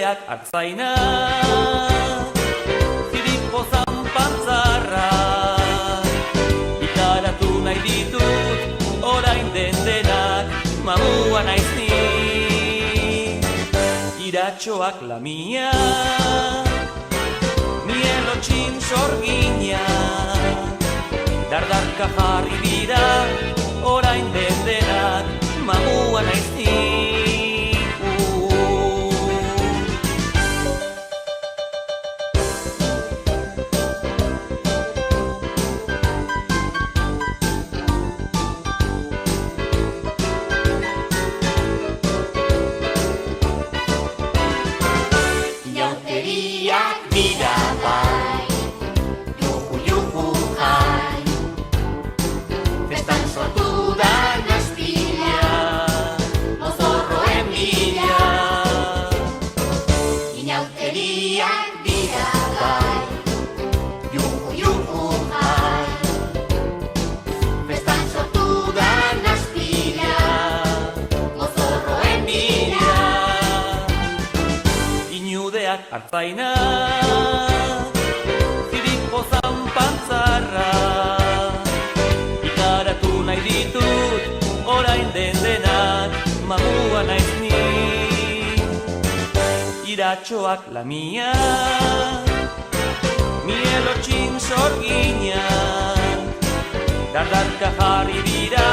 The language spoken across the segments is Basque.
Inudeak artzaina, ziriko zanpantzarra, ikaratu nahi ditut, orain den denak, mamua naiz ni. Iratxoak lamia, mielotxin sorgina, dardarka jarri dira, orain den denak, mamua naiz ni. Artzaina, ziriko zanpantzarra, ikaratu nahi ditut, orain den denak, mamua naiz ni. Iratxoak lamia, mielotxin sorgina, dardarka jarri dira,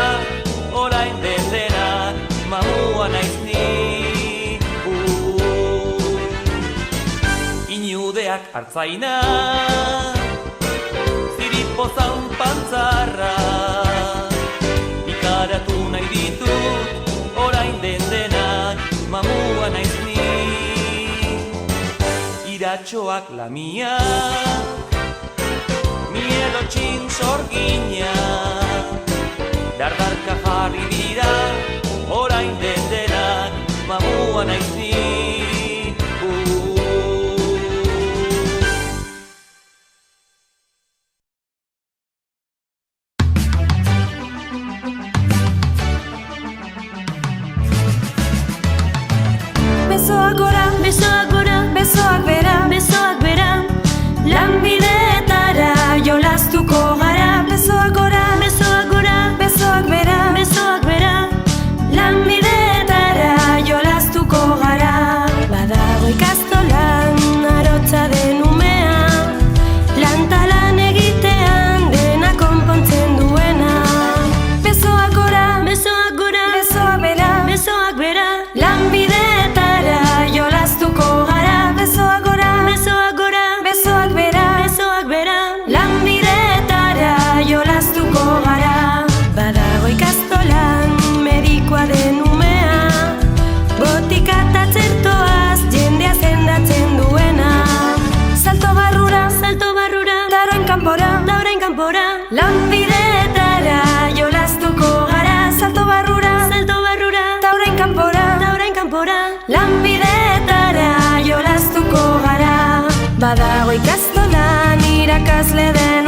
orain den denak, mamua naiz ni. Inudeak artzaina, ziripo zanpantzarra, ikaratu nahi ditut, orain den denak, mamua naiz ni. Iratxoak lamia, mielotxin sorgina, dardarka jarri dira, orain den denak, mamua naiz ni. Besoak gora, besoak gora, besoak bera, besoak bera, lanbideetara jolastuko gara. Besoak gora, besoak gora, besoak bera, besoak bera, lanbideetara jolastuko gara. Badago ikastolan arotza den umea, lantalan egitean dena konpontzen duena. Besoak gora, besoak gora, besoak bera, besoak bera, lanbideetara jolastuko gara. Besoak gora, besoak gora, besoak bera, besoak bera, lanbideetara jolastuko gara. Badago ikastolan medikoa den umea, botika eta txertoaz jendea sendatzen duena. Salto barrura, da orain kanpora, lanbideetara jolastuko gara. Salto barrura, da orain kanpora, lanbideetara jolastuko gara. Badago ikastolan irakasle den